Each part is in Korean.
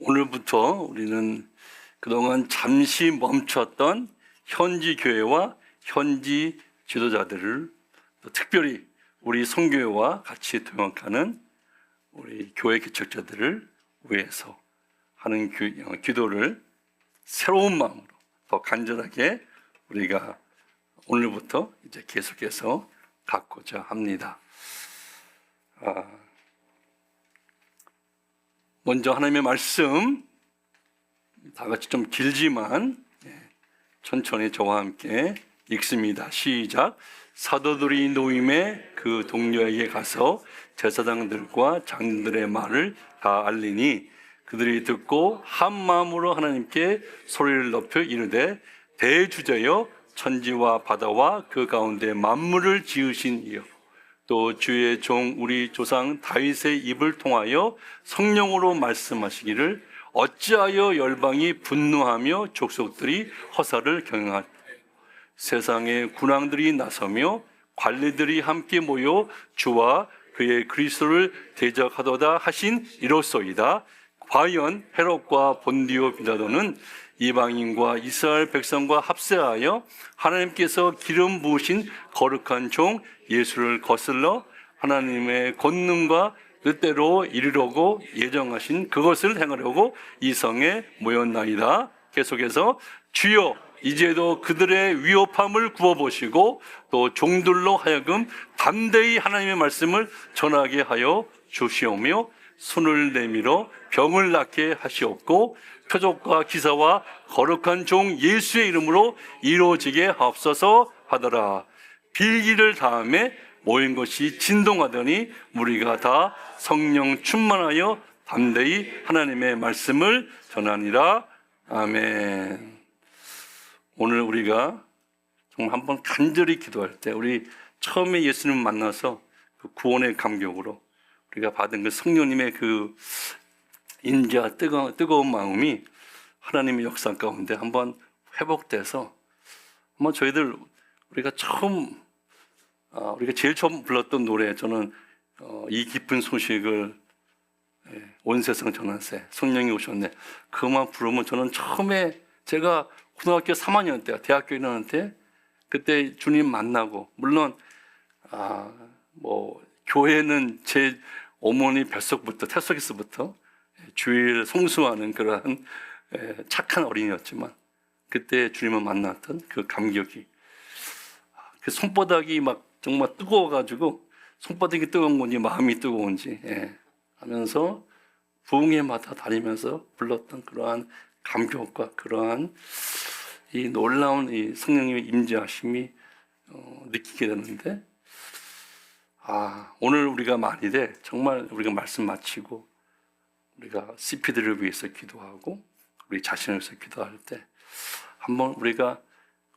오늘부터 우리는 그동안 잠시 멈췄던 현지 교회와 현지 지도자들을, 또 특별히 우리 선교회와 같이 동역하는 우리 교회 개척자들을 위해서 하는 기도를 새로운 마음으로 더 간절하게 우리가 오늘부터 이제 계속해서 갖고자 합니다. 먼저 하나님의 말씀 다 같이 좀 길지만 천천히 저와 함께 읽습니다. 시작. 사도들이 노임에 그 동료에게 가서 제사장들과 장들의 말을 다 알리니 그들이 듣고 한 마음으로 하나님께 소리를 높여 이르되 대주제여 천지와 바다와 그 가운데 만물을 지으신 이여 또 주의 종 우리 조상 다윗의 입을 통하여 성령으로 말씀하시기를 어찌하여 열방이 분노하며 족속들이 허사를 경영하며 세상의 군왕들이 나서며 관리들이 함께 모여 주와 그의 그리스도를 대적하도다 하신 이로소이다. 과연 헤롯과 본디오 빌라도는 이방인과 이스라엘 백성과 합세하여 하나님께서 기름 부으신 거룩한 종 예수를 거슬러 하나님의 권능과 뜻대로 이르려고 예정하신 그것을 행하려고 이 성에 모였나이다. 계속해서 주여 이제도 그들의 위협함을 구워보시고 또 종들로 하여금 담대히 하나님의 말씀을 전하게 하여 주시오며 손을 내밀어 병을 낫게 하시옵고 표적과 기사와 거룩한 종 예수의 이름으로 이루어지게 하옵소서 하더라. 빌기를 다음에 모인 것이 진동하더니 무리가 다 성령 충만하여 담대히 하나님의 말씀을 전하니라. 아멘. 오늘 우리가 정말 한번 간절히 기도할 때 우리 처음에 예수님을 만나서 그 구원의 감격으로 우리가 받은 그 성령님의 그 인자 뜨거운 마음이 하나님의 역사 가운데 한번 회복돼서 한번 저희들 우리가 제일 처음 불렀던 노래 저는 이 기쁜 소식을 온 세상 전하세 성령이 오셨네 그만 부르면 저는 처음에 제가 고등학교 3학년 때 대학교 1학년 때 그때 주님 만나고 물론 교회는 제 어머니 뱃속부터 태속에서부터 주일 송수하는 그러한 착한 어린이였지만 그때 주님을 만났던 그 감격이 그 손바닥이 막 정말 뜨거워가지고 손바닥이 뜨거운 건지 마음이 뜨거운지 하면서 부흥회마다 다니면서 불렀던 그러한 감격과 그러한 이 놀라운 이 성령님의 임재하심이 느끼게 되는데 오늘 우리가 만일에 정말 우리가 말씀 마치고 우리가 CP들을 위해서 기도하고 우리 자신을 위해서 기도할 때 한번 우리가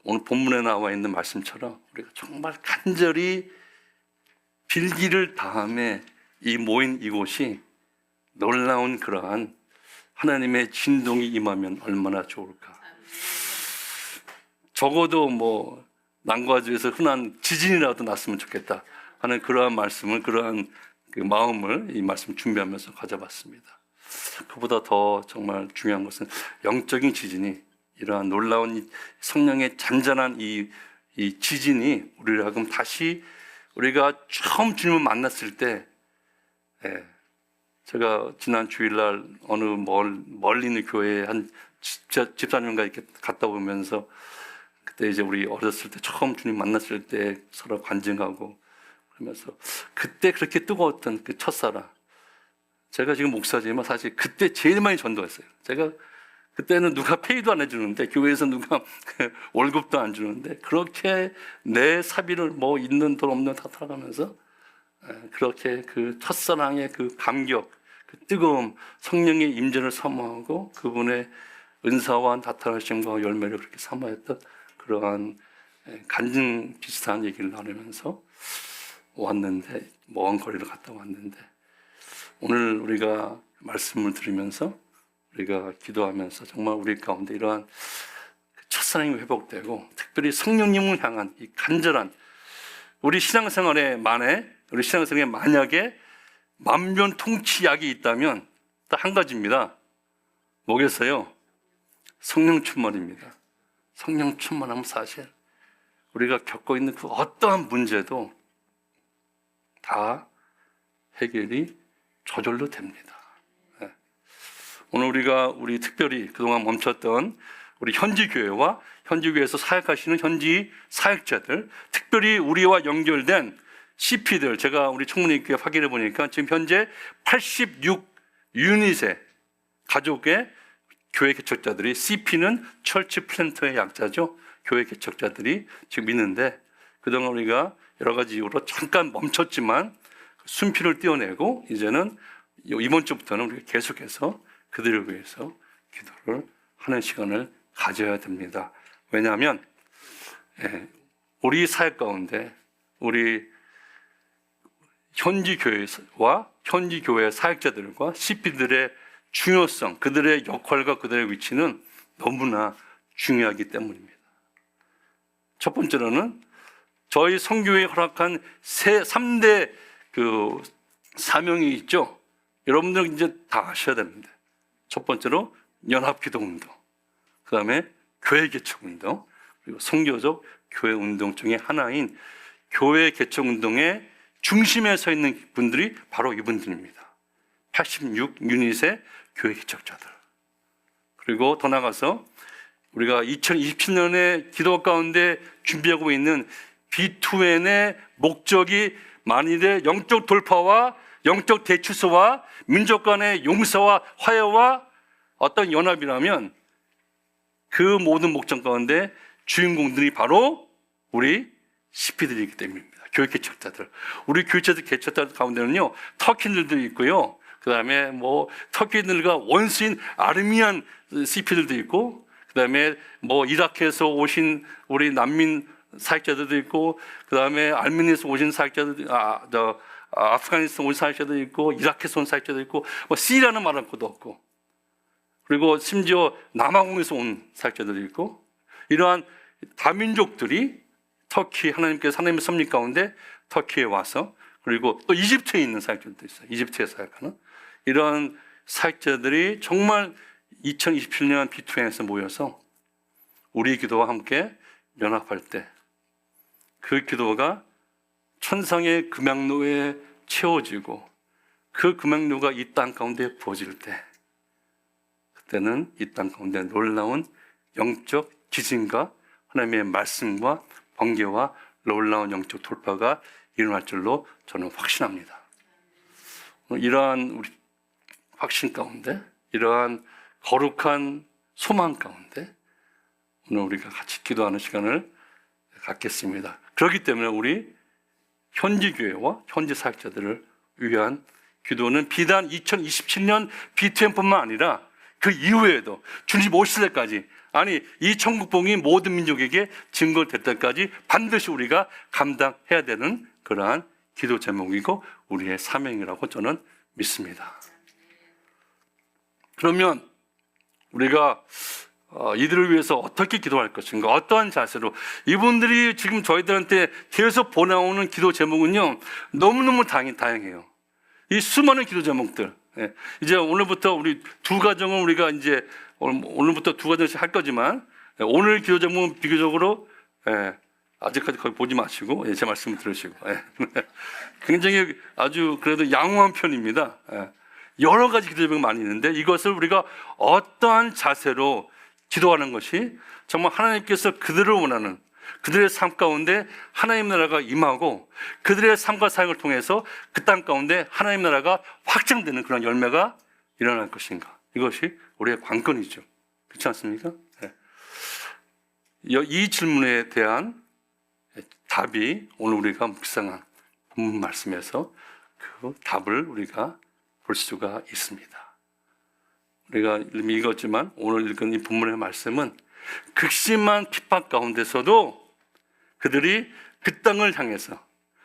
오늘 본문에 나와 있는 말씀처럼 우리가 정말 간절히 빌기를 다함에 이 모인 이곳이 놀라운 그러한 하나님의 진동이 임하면 얼마나 좋을까. 적어도 남과주에서 흔한 지진이라도 났으면 좋겠다 하는 그러한 말씀을 그러한 그 마음을 이 말씀 준비하면서 가져봤습니다. 그보다 더 정말 중요한 것은 영적인 지진이 이러한 놀라운 성령의 잔잔한 이 지진이 우리를 하여금 다시 우리가 처음 주님을 만났을 때 제가 지난 주일날 어느 멀리 있는 교회에 한 집사님과 이렇게 갔다 오면서 그때 이제 우리 어렸을 때 처음 주님 만났을 때 서로 간증하고 그러면서 그때 그렇게 뜨거웠던 그 첫사랑 제가 지금 목사지만 사실 그때 제일 많이 전도했어요. 제가 그때는 누가 페이도 안 해주는데 교회에서 누가 월급도 안 주는데 그렇게 내 사비를 있는 돈 없는 다 털어가면서 그렇게 그 첫사랑의 그 감격 그 뜨거움 성령의 임재를 사모하고 그분의 은사와 나타나심과 열매를 그렇게 사모했던 그러한 간증 비슷한 얘기를 나누면서 왔는데 먼 거리를 갔다 왔는데 오늘 우리가 말씀을 들으면서 우리가 기도하면서 정말 우리 가운데 이러한 첫사랑이 회복되고 특별히 성령님을 향한 이 간절한 우리 신앙생활에 만약에 만병통치약이 있다면 딱 한 가지입니다. 뭐겠어요? 성령 충만입니다. 성령 충만하면 사실 우리가 겪고 있는 그 어떠한 문제도 다 해결이 저절로 됩니다. 네. 오늘 우리 특별히 그동안 멈췄던 우리 현지교회와 현지교회에서 사역하시는 현지 사역자들, 특별히 우리와 연결된 CP들, 제가 우리 총무님께 확인해 보니까 지금 현재 86유닛의 가족의 교회 개척자들이, CP는 철치 플랜터의 약자죠. 교회 개척자들이 지금 있는데, 그동안 우리가 여러 가지 이유로 잠깐 멈췄지만 순피를 떼어내고 이제는 이번 주부터는 우리가 계속해서 그들을 위해서 기도를 하는 시간을 가져야 됩니다. 왜냐하면 우리 사역 가운데 우리 현지 교회와 현지 교회 사역자들과 CP들의 중요성, 그들의 역할과 그들의 위치는 너무나 중요하기 때문입니다. 첫 번째로는 저희 선교회에 허락한 3대 그 사명이 있죠. 여러분들 이제 다 아셔야 됩니다. 첫 번째로 연합기도운동, 그 다음에 교회 개척운동, 그리고 선교적 교회 운동 중에 하나인 교회 개척운동의 중심에 서 있는 분들이 바로 이분들입니다. 86유닛의 교회 개척자들. 그리고 더 나가서 우리가 2027년에 기도 가운데 준비하고 있는 B2N의 목적이 만일의 영적 돌파와 영적 대추소와 민족 간의 용서와 화해와 어떤 연합이라면 그 모든 목적 가운데 주인공들이 바로 우리 CP들이기 때문입니다. 교회 개척자들. 우리 교회자들 개척자들 가운데는요, 터키인들도 있고요. 그 다음에 터키인들과 원수인 아르미안 CP들도 있고, 그 다음에 이라크에서 오신 우리 난민 사역자들도 있고, 그 다음에 알메니아에서 오신 사역자들도, 아프가니스탄 온 사역자도 있고, 이라크에서 온 사역자도 있고, 시리아는 말할 것도 없고, 그리고 심지어 남아공에서 온 사역자들도 있고, 이러한 다민족들이 터키, 하나님의 섭리 가운데 터키에 와서, 그리고 또 이집트에 있는 사역자들도 있어요. 이집트에 사역하는 이러한 사역자들이 정말 2027년 B2N에서 모여서 우리 기도와 함께 연합할 때 그 기도가 천상의 금양로에 채워지고 그 금양로가 이 땅 가운데 부어질 때, 그때는 이 땅 가운데 놀라운 영적 지진과 하나님의 말씀과 번개와 놀라운 영적 돌파가 일어날 줄로 저는 확신합니다. 이러한 우리 확신 가운데, 이러한 거룩한 소망 가운데 오늘 우리가 같이 기도하는 시간을 갖겠습니다. 그렇기 때문에 우리 현지 교회와 현지 사역자들을 위한 기도는 비단 2027년 B2N뿐만 아니라 그 이후에도 주님 오실 때까지, 아니 이 천국복이 모든 민족에게 증거될 때까지 반드시 우리가 감당해야 되는 그러한 기도 제목이고 우리의 사명이라고 저는 믿습니다. 그러면 우리가 이들을 위해서 어떻게 기도할 것인가, 어떠한 자세로, 이분들이 지금 저희들한테 계속 보내오는 기도 제목은요 너무너무 다양해요. 이 수많은 기도 제목들, 이제 오늘부터 우리 두 가정은 우리가 이제 오늘부터 두 가정씩 할 거지만, 오늘 기도 제목은 비교적으로 아직까지 거의 보지 마시고 제 말씀을 들으시고 굉장히 아주 그래도 양호한 편입니다. 여러 가지 기도 제목이 많이 있는데 이것을 우리가 어떠한 자세로 기도하는 것이 정말 하나님께서 그들을 원하는, 그들의 삶 가운데 하나님 나라가 임하고 그들의 삶과 사역을 통해서 그 땅 가운데 하나님 나라가 확장되는 그런 열매가 일어날 것인가, 이것이 우리의 관건이죠. 그렇지 않습니까? 이 질문에 대한 답이 오늘 우리가 묵상한 본문 말씀에서 그 답을 우리가 볼 수가 있습니다. 우리가 이미 읽었지만 오늘 읽은 이 본문의 말씀은 극심한 핍박 가운데서도 그들이 그 땅을 향해서,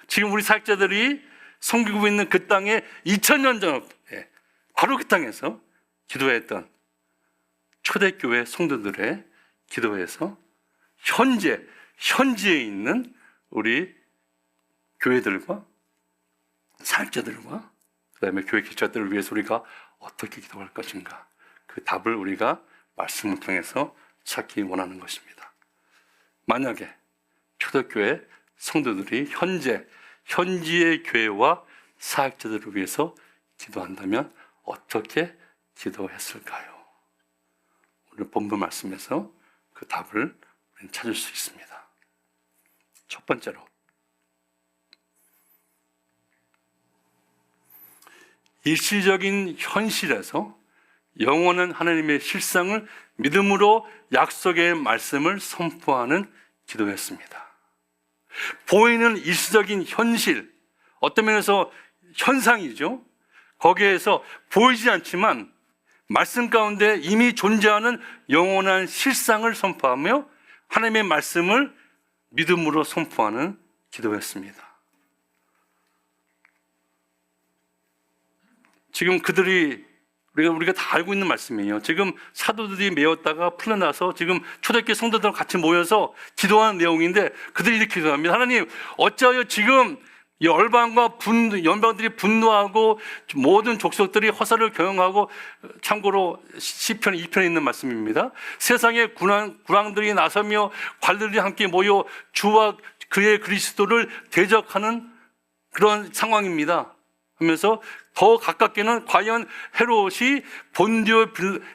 지금 우리 사역자들이 섬기고 있는 그 땅에 2000년 전에 바로 그 땅에서 기도했던 초대교회 성도들의 기도에서 현지에 있는 우리 교회들과 사역자들과 그 다음에 교회 기자들을 위해서 우리가 어떻게 기도할 것인가, 그 답을 우리가 말씀을 통해서 찾기 원하는 것입니다. 만약에 초대교회 성도들이 현지의 교회와 사역자들을 위해서 기도한다면 어떻게 기도했을까요? 오늘 본문 말씀에서 그 답을 우리는 찾을 수 있습니다. 첫 번째로, 일시적인 현실에서 영원한 하나님의 실상을 믿음으로 약속의 말씀을 선포하는 기도였습니다. 보이는 일시적인 현실, 어떤 면에서 현상이죠. 거기에서 보이지 않지만 말씀 가운데 이미 존재하는 영원한 실상을 선포하며 하나님의 말씀을 믿음으로 선포하는 기도였습니다. 지금 그들이 우리가 다 알고 있는 말씀이에요. 지금 사도들이 메었다가 풀려나서 지금 초대교회 성도들과 같이 모여서 기도하는 내용인데 그들이 이렇게 기도합니다. 하나님, 어찌하여 지금 이 열방과 연방들이 분노하고 모든 족속들이 허사를 경영하고, 참고로 시편 2편에 있는 말씀입니다. 세상의 군왕들이 나서며 관리들이 함께 모여 주와 그의 그리스도를 대적하는 그런 상황입니다 하면서 더 가깝게는 과연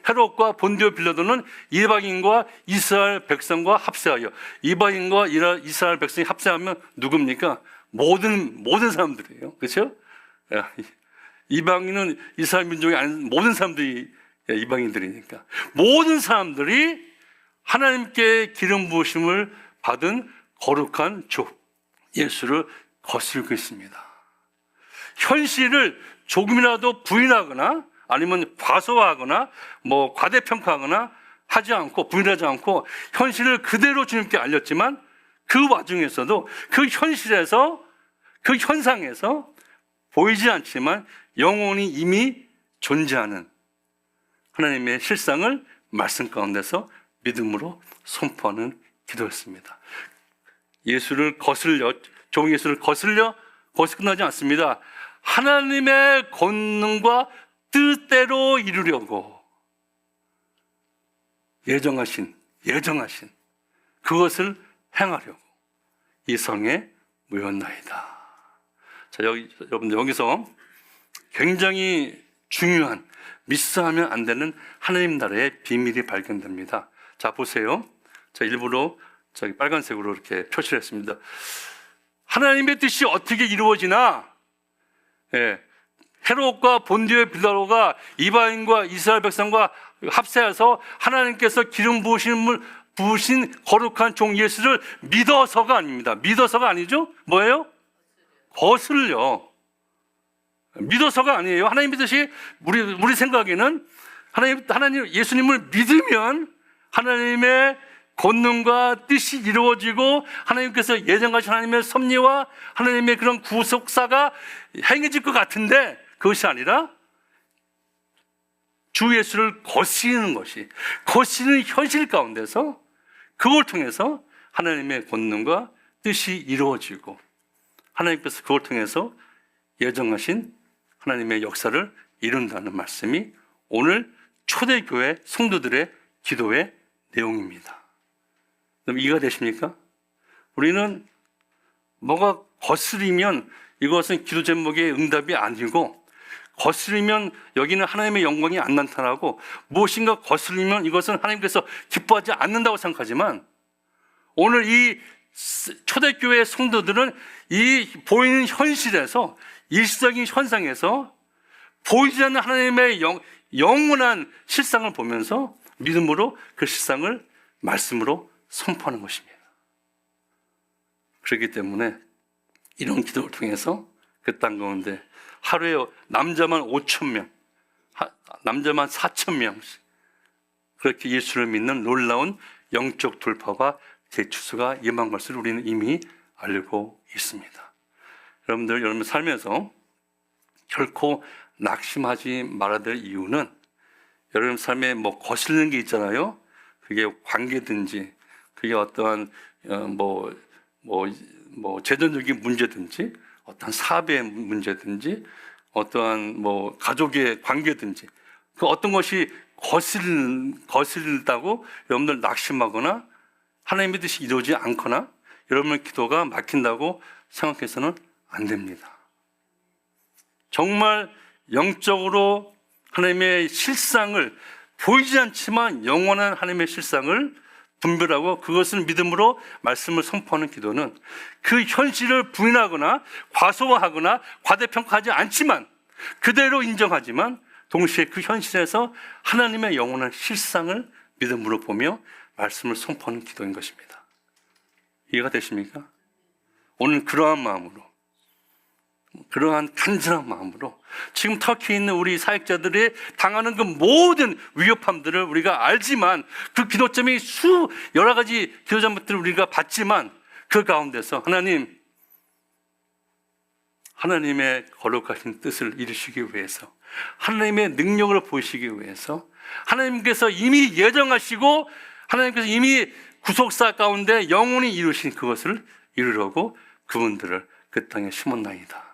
헤롯과 본디오 빌라도는 이방인과 이스라엘 백성과 합세하여, 이방인과 이스라엘 백성이 합세하면 누굽니까? 모든 사람들이에요. 그렇죠? 이방인은 이스라엘 민족이 아닌 모든 사람들이 이방인들이니까 모든 사람들이 하나님께 기름 부으심을 받은 거룩한 족 예수를 거스르고 있습니다. 현실을 조금이라도 부인하거나 아니면 과소하거나 과대평가하거나 하지 않고, 부인하지 않고 현실을 그대로 주님께 알렸지만 그 와중에서도 그 현실에서, 그 현상에서 보이지 않지만 영원히 이미 존재하는 하나님의 실상을 말씀 가운데서 믿음으로 선포하는 기도였습니다. 종 예수를 거슬려 끝나지 않습니다. 하나님의 권능과 뜻대로 이루려고 예정하신 그것을 행하려고 이 성에 모였나이다. 자, 여러분들 여기서 굉장히 중요한, 미스하면 안 되는 하나님 나라의 비밀이 발견됩니다. 자, 보세요. 자, 일부러 저기 빨간색으로 이렇게 표시를 했습니다. 하나님의 뜻이 어떻게 이루어지나? 헤롯과 본디오 빌라도가 이방인과 이스라엘 백성과 합세해서 하나님께서 기름 부으신 거룩한 종 예수를 믿어서가 아닙니다. 믿어서가 아니죠? 뭐예요? 거슬려. 믿어서가 아니에요. 하나님 뜻이 우리 생각에는 하나님 예수님을 믿으면 하나님의 권능과 뜻이 이루어지고 하나님께서 예정하신 하나님의 섭리와 하나님의 그런 구속사가 행해질 것 같은데, 그것이 아니라 주 예수를 거스리는 현실 가운데서 그걸 통해서 하나님의 권능과 뜻이 이루어지고 하나님께서 그걸 통해서 예정하신 하나님의 역사를 이룬다는 말씀이 오늘 초대교회 성도들의 기도의 내용입니다. 그럼 이해가 되십니까? 우리는 뭐가 거스리면 이것은 기도 제목의 응답이 아니고, 거스리면 여기는 하나님의 영광이 안 나타나고, 무엇인가 거스리면 이것은 하나님께서 기뻐하지 않는다고 생각하지만, 오늘 이 초대교회 성도들은 이 보이는 현실에서, 일시적인 현상에서 보이지 않는 하나님의 영원한 실상을 보면서 믿음으로 그 실상을 말씀으로 선포하는 것입니다. 그렇기 때문에 이런 기도를 통해서 그 땅 가운데 하루에 남자만 5,000명, 남자만 4,000명씩 그렇게 예수를 믿는 놀라운 영적 돌파가 대추수가 임한 것을 우리는 이미 알고 있습니다. 여러분 삶에서 결코 낙심하지 말아야 될 이유는, 여러분 삶에 거슬리는 게 있잖아요. 그게 관계든지, 그게 어떠한 재정적인 문제든지, 어떤 사업의 문제든지, 어떠한 가족의 관계든지, 그 어떤 것이 거슬다고 여러분들 낙심하거나 하나님의 뜻이 이루어지지 않거나 여러분의 기도가 막힌다고 생각해서는 안 됩니다. 정말 영적으로 하나님의 실상을 보이지 않지만 영원한 하나님의 실상을 분별하고 그것을 믿음으로 말씀을 선포하는 기도는 그 현실을 부인하거나 과소화하거나 과대평가하지 않지만 그대로 인정하지만 동시에 그 현실에서 하나님의 영원한 실상을 믿음으로 보며 말씀을 선포하는 기도인 것입니다. 이해가 되십니까? 오늘 그러한 마음으로, 그러한 간절한 마음으로 지금 터키에 있는 우리 사역자들이 당하는 그 모든 위협함들을 우리가 알지만 그 기도점이 여러 가지 기도점들을 우리가 봤지만 그 가운데서 하나님의 거룩하신 뜻을 이루시기 위해서, 하나님의 능력을 보이시기 위해서, 하나님께서 이미 예정하시고 하나님께서 이미 구속사 가운데 영원히 이루신 그것을 이루려고 그분들을 그 땅에 심었나이다.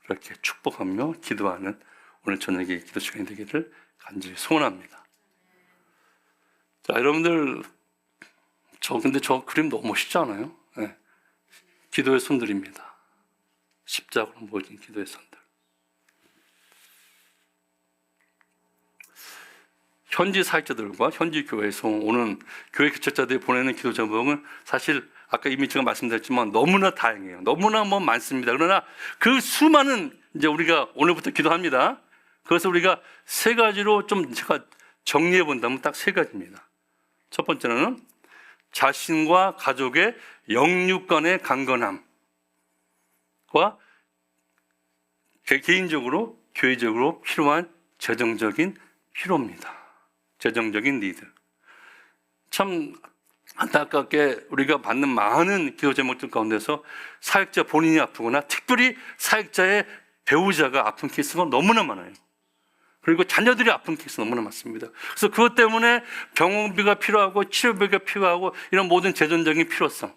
그렇게 축복하며 기도하는 오늘 저녁에 기도 시간이 되기를 간절히 소원합니다. 자, 여러분들 근데 저 그림 너무 멋있지 않아요? 네. 기도의 손들입니다. 십자가로 모진 기도의 손들. 현지 사역자들과 현지 교회에서 오는 교회 개척자들이 보내는 기도 제목은 사실 아까 이미 제가 말씀드렸지만 너무나 다양해요. 너무나 많습니다. 그러나 그 수많은 이제 우리가 오늘부터 기도합니다. 그것을 우리가 세 가지로 좀 제가 정리해 본다면 딱 세 가지입니다. 첫 번째는 자신과 가족의 영육 간의 강건함과 개인적으로 교회적으로 필요한 재정적인 필요입니다. 재정적인 니드. 참 안타깝게 우리가 받는 많은 기도 제목들 가운데서 사역자 본인이 아프거나 특별히 사역자의 배우자가 아픈 케이스가 너무나 많아요. 그리고 자녀들이 아픈 케이스 너무나 많습니다. 그래서 그것 때문에 병원비가 필요하고 치료비가 필요하고 이런 모든 재정적인 필요성,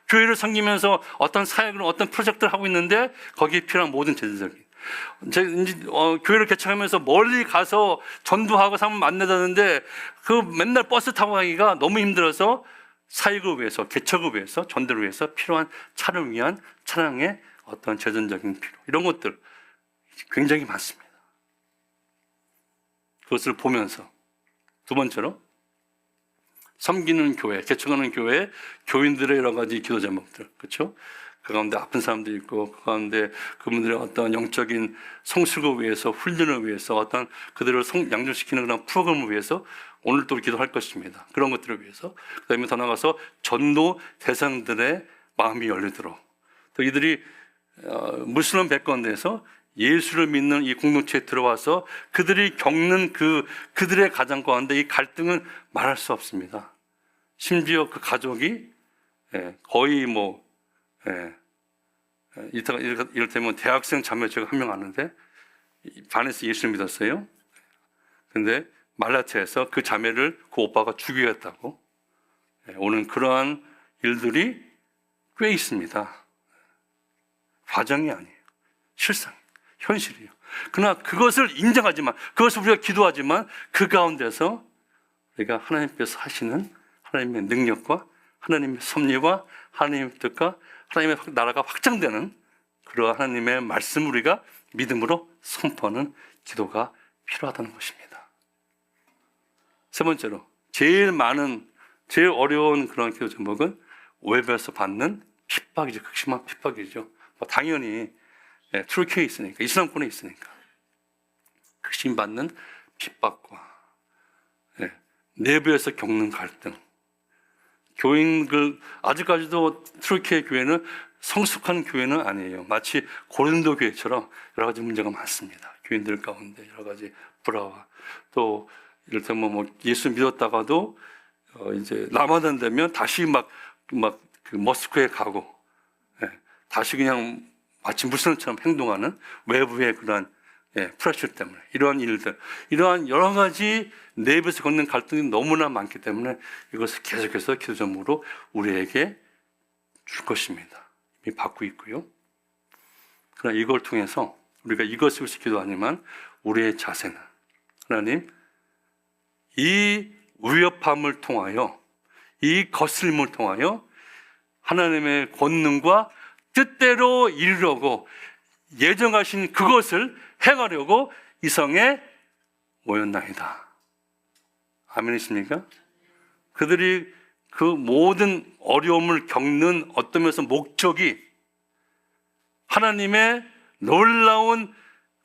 교회를 섬기면서 어떤 사역을 어떤 프로젝트를 하고 있는데 거기에 필요한 모든 재정적인, 교회를 개척하면서 멀리 가서 전도하고 사람 만나자는데 그 맨날 버스 타고 가기가 너무 힘들어서 사역을 위해서, 개척을 위해서, 전도를 위해서 필요한 차를 위한 차량의 어떤 재정적인 필요, 이런 것들 굉장히 많습니다. 그것을 보면서 두 번째로 섬기는 교회, 개척하는 교회 교인들의 여러 가지 기도 제목들, 그렇죠? 그 가운데 아픈 사람도 있고 그 가운데 그분들의 어떤 영적인 성숙을 위해서, 훈련을 위해서, 어떤 그들을 양육시키는 그런 프로그램을 위해서 오늘 또 기도할 것입니다. 그런 것들을 위해서. 그 다음에 더 나가서 전도 대상들의 마음이 열리도록, 또 이들이 무슬림 백가운데에서 예수를 믿는 이 공동체에 들어와서 그들이 겪는 그들의 가정 가운데 이 갈등은 말할 수 없습니다. 심지어 그 가족이 거의 이를테면 대학생 자매 제가 한 명 아는데 반에서 예수를 믿었어요. 근데 말라트에서 그 자매를 그 오빠가 죽이겠다고 오는 그러한 일들이 꽤 있습니다. 과정이 아니에요. 실상, 현실이에요. 그러나 그것을 인정하지만, 그것을 우리가 기도하지만 그 가운데서 우리가 하나님께서 하시는 하나님의 능력과 하나님의 섭리와 하나님의 뜻과 하나님의 나라가 확장되는 그러한 하나님의 말씀을 우리가 믿음으로 선포하는 기도가 필요하다는 것입니다. 세 번째로 제일 어려운 그런 기도 제목은 외부에서 받는 핍박이죠. 극심한 핍박이죠. 당연히 투르키에 있으니까, 이슬람권에 있으니까 극심받는 핍박과 내부에서 겪는 갈등, 교인들 아직까지도 투르키의 교회는 성숙한 교회는 아니에요. 마치 고린도 교회처럼 여러 가지 문제가 많습니다. 교인들 가운데 여러 가지 불화와, 또 이를테면 예수 믿었다가도 이제 라마단 되면 다시 그 모스크에 가고 다시 그냥 마치 무슬림처럼 행동하는 외부의 그러한 프레셔 때문에 이러한 일들, 이러한 여러 가지 내부에서 겪는 갈등이 너무나 많기 때문에 이것을 계속해서 기도 제목으로 우리에게 줄 것입니다. 이미 받고 있고요. 그러나 이걸 통해서 우리가 이것을 위해서 기도하지만 우리의 자세는 하나님, 이 위협함을 통하여, 이 거슬림을 통하여 하나님의 권능과 뜻대로 이루려고 예정하신 그것을 행하려고 이 성에 모였나이다. 아멘이십니까? 그들이 그 모든 어려움을 겪는 어떤 면에서 목적이 하나님의 놀라운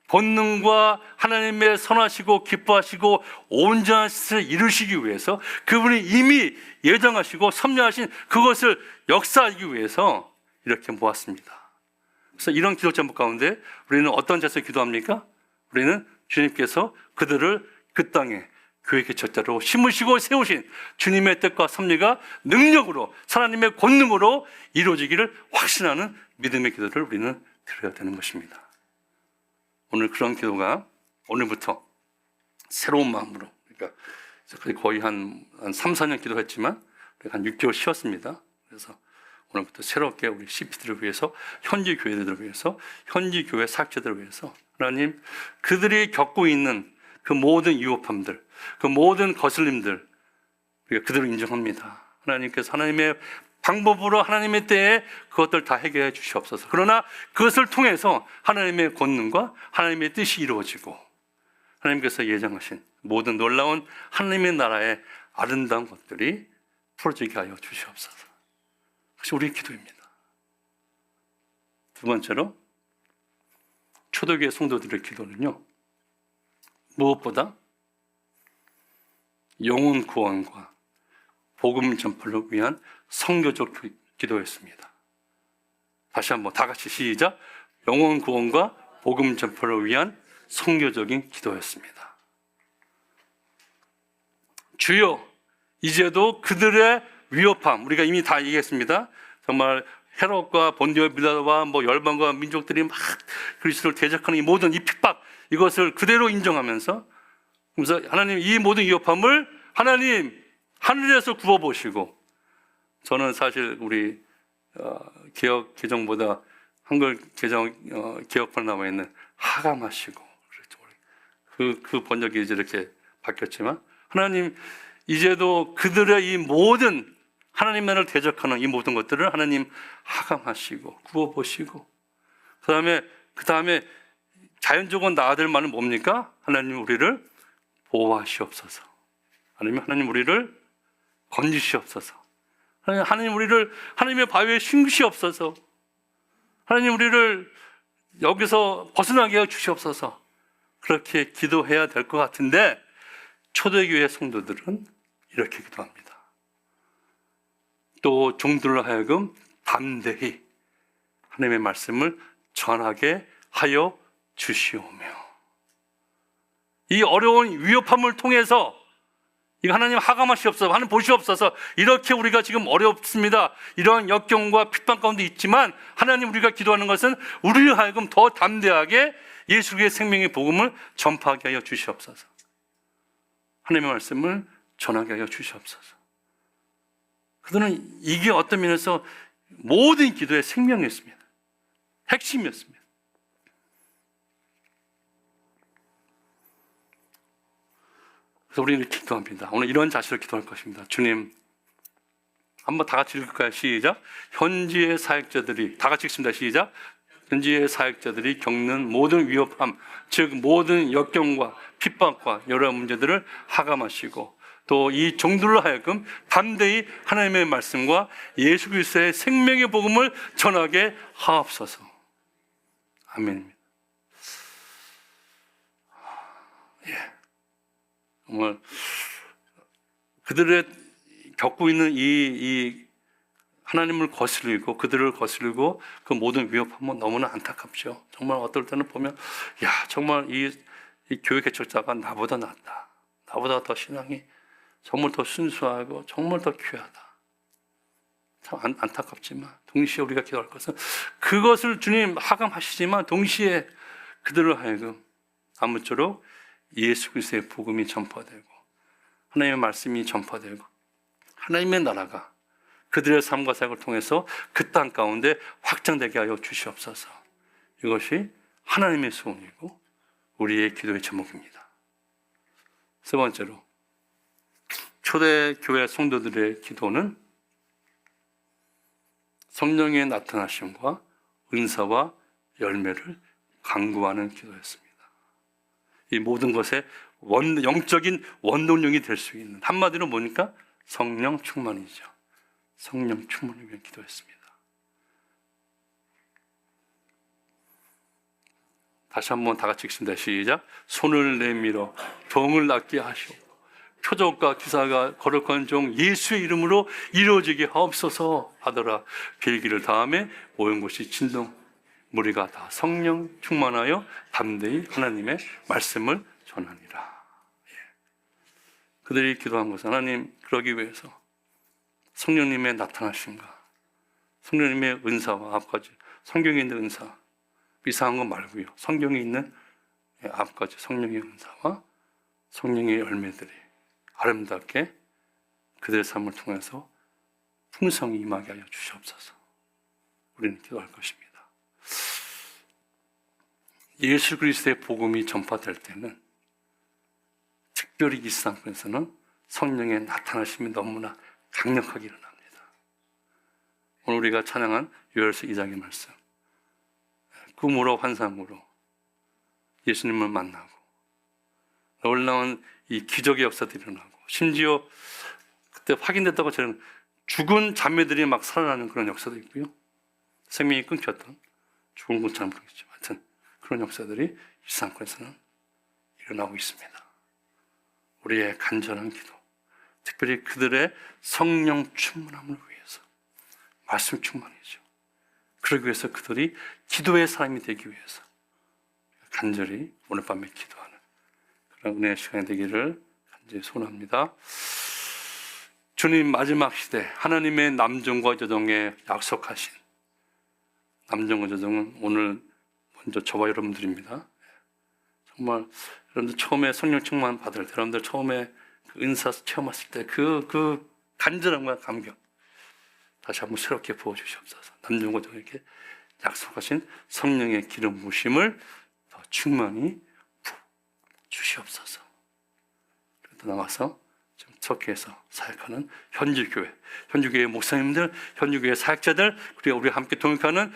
본능과 하나님의 선하시고 기뻐하시고 온전한 뜻을 이루시기 위해서, 그분이 이미 예정하시고 섭리하신 그것을 역사하기 위해서 이렇게 모았습니다. 그래서 이런 기도 제목 가운데 우리는 어떤 자세로 기도합니까? 우리는 주님께서 그들을 그 땅에 교회 개척자로 심으시고 세우신 주님의 뜻과 섭리가 능력으로, 하나님의 권능으로 이루어지기를 확신하는 믿음의 기도를 우리는 드려야 되는 것입니다. 오늘 그런 기도가 오늘부터 새로운 마음으로, 그러니까 거의 한 3, 4년 기도했지만 한 6개월 쉬었습니다. 그래서 오늘부터 새롭게 우리 CP들을 위해서, 현지 교회들을 위해서, 현지 교회 사역자들을 위해서 하나님, 그들이 겪고 있는 그 모든 위협함들, 그 모든 거슬림들, 우리가 그들을 인정합니다. 하나님께서 하나님의 방법으로 하나님의 때에 그것들 다 해결해 주시옵소서. 그러나 그것을 통해서 하나님의 권능과 하나님의 뜻이 이루어지고 하나님께서 예정하신 모든 놀라운 하나님의 나라의 아름다운 것들이 풀어지게 하여 주시옵소서. 그것이 우리의 기도입니다. 두 번째로, 초대교회 성도들의 기도는요, 무엇보다 영혼 구원과 복음 전파를 위한 선교적 기도였습니다. 다시 한번 다 같이 시작. 영혼 구원과 복음 전파를 위한 선교적인 기도였습니다. 주여, 이제도 그들의 위협함, 우리가 이미 다 얘기했습니다. 정말 헤롯과 본디오 빌라도와 열방과 민족들이 막 그리스도를 대적하는 이 모든 이 핍박, 이것을 그대로 인정하면서, 그래서 하나님, 이 모든 위협함을 하나님 하늘에서 구워보시고, 저는 사실 우리 개혁 개정보다 한글 개정 개혁판 나와 있는 하감하시고, 그 번역이 이제 이렇게 바뀌었지만, 하나님 이제도 그들의 이 모든 하나님만을 대적하는 이 모든 것들을 하나님 하감하시고 구워보시고, 그 다음에 자연적으로 나아들 말은 뭡니까? 하나님 우리를 보호하시옵소서. 하나님 우리를 건지시옵소서. 하나님 우리를 하나님의 바위에 심으시옵소서. 하나님 우리를 여기서 벗어나게 해 주시옵소서. 그렇게 기도해야 될 것 같은데, 초대교회 성도들은 이렇게 기도합니다. 또 종들로 하여금 담대히 하나님의 말씀을 전하게 하여 주시오며, 이 어려운 위협함을 통해서 이거 하나님 하감하시옵소서, 하나님 보시옵소서. 이렇게 우리가 지금 어렵습니다. 이러한 역경과 핍박 가운데 있지만 하나님, 우리가 기도하는 것은 우리를 하여금 더 담대하게 예수 그리스도의 생명의 복음을 전파하게 하여 주시옵소서. 하나님의 말씀을 전하게 하여 주시옵소서. 그들은 이게 어떤 면에서 모든 기도의 생명이었습니다. 핵심이었습니다. 그래서 우리는 기도합니다. 오늘 이런 자세로 기도할 것입니다. 주님, 한번 다 같이 읽을까요? 시작. 현지의 사역자들이, 다 같이 읽습니다. 시작. 현지의 사역자들이 겪는 모든 위협함, 즉 모든 역경과 핍박과 여러 문제들을 하감하시고, 또 이 종들로 하여금 담대히 하나님의 말씀과 예수 그리스도의 생명의 복음을 전하게 하옵소서. 아멘입니다. 예. 정말 그들의 겪고 있는 이 하나님을 거스르고, 그들을 거스르고 그 모든 위협함은 너무나 안타깝죠. 정말 어떨 때는 보면, 야, 정말 이 교회 개척자가 나보다 낫다, 나보다 더 신앙이 정말 더 순수하고 정말 더 귀하다. 참 안타깝지만 동시에 우리가 기도할 것은, 그것을 주님 하감하시지만 동시에 그들을 하여금 아무쪼록 예수 그리스도의 복음이 전파되고 하나님의 말씀이 전파되고 하나님의 나라가 그들의 삶과 사역을 통해서 그 땅 가운데 확장되게 하여 주시옵소서. 이것이 하나님의 소원이고 우리의 기도의 제목입니다. 세 번째로, 초대 교회 성도들의 기도는 성령의 나타나심과 은사와 열매를 강구하는 기도였습니다. 이 모든 것에 영적인 원동력이 될 수 있는, 한마디로 보니까 성령 충만이죠. 성령 충만을 위한 기도였습니다. 다시 한번 다 같이 읽습니다. 시작. 손을 내밀어 병을 낫게 하시고 표적과 기사가 거룩한 종 예수의 이름으로 이루어지게 하옵소서 하더라. 빌기를 다음에 모인 곳이 진동, 무리가 다 성령 충만하여 담대히 하나님의 말씀을 전하니라. 그들이 기도한 것은 하나님, 그러기 위해서 성령님의 나타나심과 성령님의 은사와 앞까지, 성경에 있는 은사, 이상한 건 말고요, 성경에 있는 앞까지 성령의 은사와 성령의 열매들이 아름답게 그들의 삶을 통해서 풍성히 임하게 하여 주시옵소서. 우리는 기도할 것입니다. 예수 그리스도의 복음이 전파될 때는, 특별히 이 세상에서는 성령의 나타나심이 너무나 강력하게 일어납니다. 오늘 우리가 찬양한 요엘서 2장의 말씀, 꿈으로 환상으로 예수님을 만나고 놀라운 이 기적의 역사들이 일어나고, 심지어 그때 확인됐다고 저는 죽은 자매들이 막 살아나는 그런 역사도 있고요, 생명이 끊겼던 죽은 것처럼 끊겼지만 하여튼 그런 역사들이 이 세상에서는 일어나고 있습니다. 우리의 간절한 기도, 특별히 그들의 성령 충만함을 위해서, 말씀 충만이죠. 그러기 위해서 그들이 기도의 사람이 되기 위해서 간절히 오늘 밤에 기도하는 그런 은혜의 시간이 되기를 간절히 소원합니다. 주님 마지막 시대 하나님의 남정과 여정에 약속하신, 남정과 여정은 오늘 먼저 저와 여러분들입니다. 정말 여러분들 처음에 성령 충만 받을 때, 여러분들 처음에 그 은사 체험했을 때 그 간절함과 감격 다시 한번 새롭게 부어주시옵소서. 남정과 여정에게 약속하신 성령의 기름 부으심을 더 충만히 주시옵소서. 그러다 나와서 지금 터키에서 사역하는 현지교회, 현지교회 목사님들, 현지교회 사역자들, 그리고 우리 함께 동역하는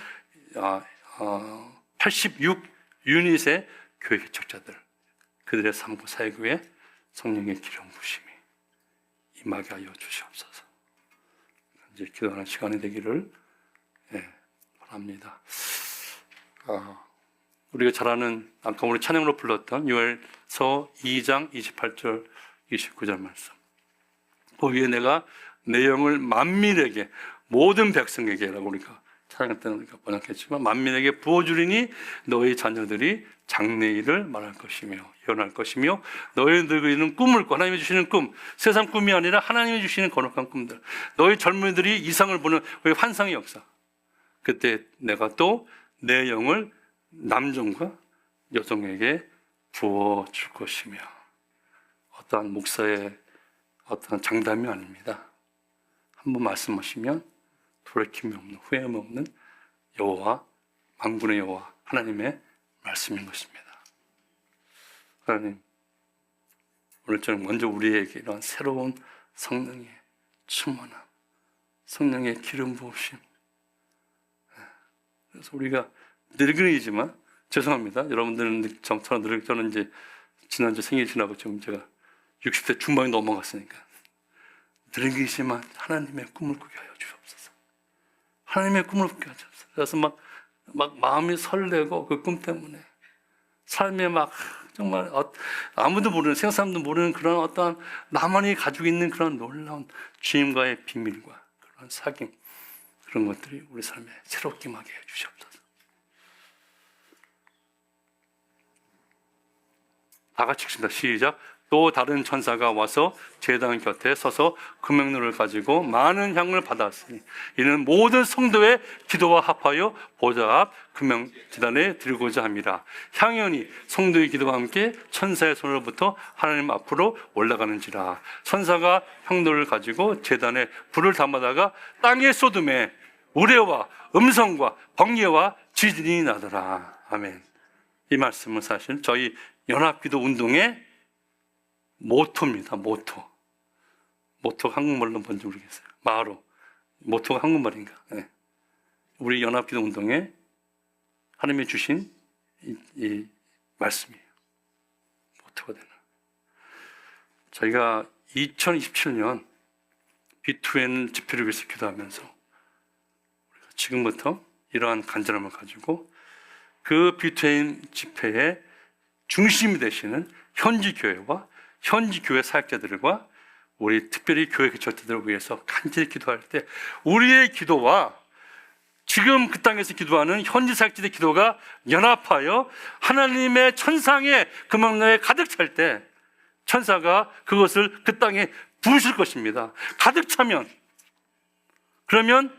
86유닛의 교회 개척자들, 그들의 삶과 사역 위에 성령의 기름 부으심이 임하게 하여 주시옵소서. 이제 기도하는 시간이 되기를 바랍니다. 우리가 잘 아는, 아까 우리 찬양으로 불렀던 요엘서 2장 28절 29절 말씀, 그 위에 내가 내 영을 만민에게, 모든 백성에게라고 우리가 찬양 때는 우리가 번역했지만, 만민에게 부어주리니 너희 자녀들이 장래일을 말할 것이며 예언할 것이며, 너희 늙은이는 꿈을 꿔, 하나님이 주시는 꿈, 세상 꿈이 아니라 하나님이 주시는 거룩한 꿈들, 너희 젊은이들이 이상을 보는 환상의 역사, 그때 내가 또 내 영을 남종과 여종에게 부어줄 것이며, 어떠한 목사의 어떠한 장담이 아닙니다. 한번 말씀하시면 돌이킴이 없는, 후회함이 없는 여호와, 만군의 여호와 하나님의 말씀인 것입니다. 하나님, 오늘 저는 먼저 우리에게 이런 새로운 성령의 충만함, 성령의 기름 부으심, 그래서 우리가 늙은이지만, 죄송합니다, 여러분들은 저는 이제 지난주 생일 지나고 좀 제가 60대 중반이 넘어갔으니까, 늙은이지만 하나님의 꿈을 꾸게 하여 주옵소서. 하나님의 꿈을 꾸게 하여 주옵소서. 그래서 막 마음이 설레고, 그 꿈 때문에 삶에 막 정말 아무도 모르는, 세상 사람도 모르는 그런 어떠한 나만이 가지고 있는 그런 놀라운 주님과의 비밀과 그런 사귐, 그런 것들이 우리 삶에 새롭게 임하게 해 주시옵소서. 다 같이 읽습니다. 시작. 또 다른 천사가 와서 제단 곁에 서서 금액루를 가지고 많은 향을 받았으니 이는 모든 성도의 기도와 합하여 보좌 앞 금액 제단에 드리고자 함이라. 향연이 성도의 기도와 함께 천사의 손으로부터 하나님 앞으로 올라가는지라. 천사가 향로를 가지고 제단에 불을 담아다가 땅에 쏟음에 우레와 음성과 번개와 지진이 나더라. 아멘. 이 말씀은 사실 저희 연합기도 운동의 모토입니다. 모토. 모토가 한국말로 뭔지 모르겠어요. 마로. 모토가 한국말인가? 네. 우리 연합기도 운동에 하나님이 주신 이 말씀이에요. 모토가 되는. 저희가 2027년 B2N 집회를 위해서 기도하면서 우리가 지금부터 이러한 간절함을 가지고 그 B2N 집회의 중심이 되시는 현지 교회와 현지 교회 사역자들과 우리 특별히 교회 개척자들을 위해서 간절히 기도할 때 우리의 기도와 지금 그 땅에서 기도하는 현지 사역자들의 기도가 연합하여 하나님의 천상의 금왕로에 가득 찰 때 천사가 그것을 그 땅에 부으실 것입니다. 가득 차면 그러면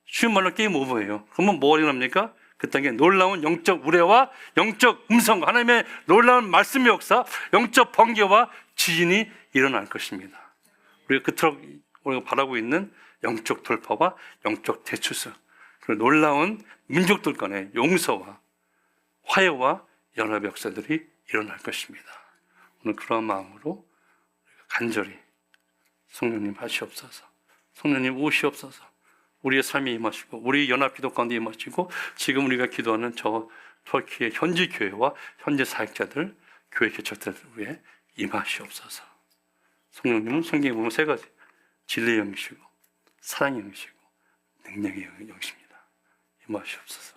쉬운 말로 게임 오버예요. 그러면 뭐가 일어납니까? 그 땅에 놀라운 영적 우레와 영적 음성과 하나님의 놀라운 말씀의 역사, 영적 번개와 지진이 일어날 것입니다. 우리가 그토록 우리가 바라고 있는 영적 돌파와 영적 대추수, 그 놀라운 민족들 간의 용서와 화해와 연합의 역사들이 일어날 것입니다. 오늘 그런 마음으로 간절히 성령님 하시옵소서, 성령님 오시옵소서, 우리의 삶에 임하시고 우리 연합기도 가운데 임하시고 지금 우리가 기도하는 저 터키의 현지 교회와 현지 사역자들, 교회 개척자들 위해 임하시옵소서. 성령님은 성경에 보면 세 가지, 진리의 영이시고 사랑의 영이시고 능력의 영이십니다. 임하시옵소서.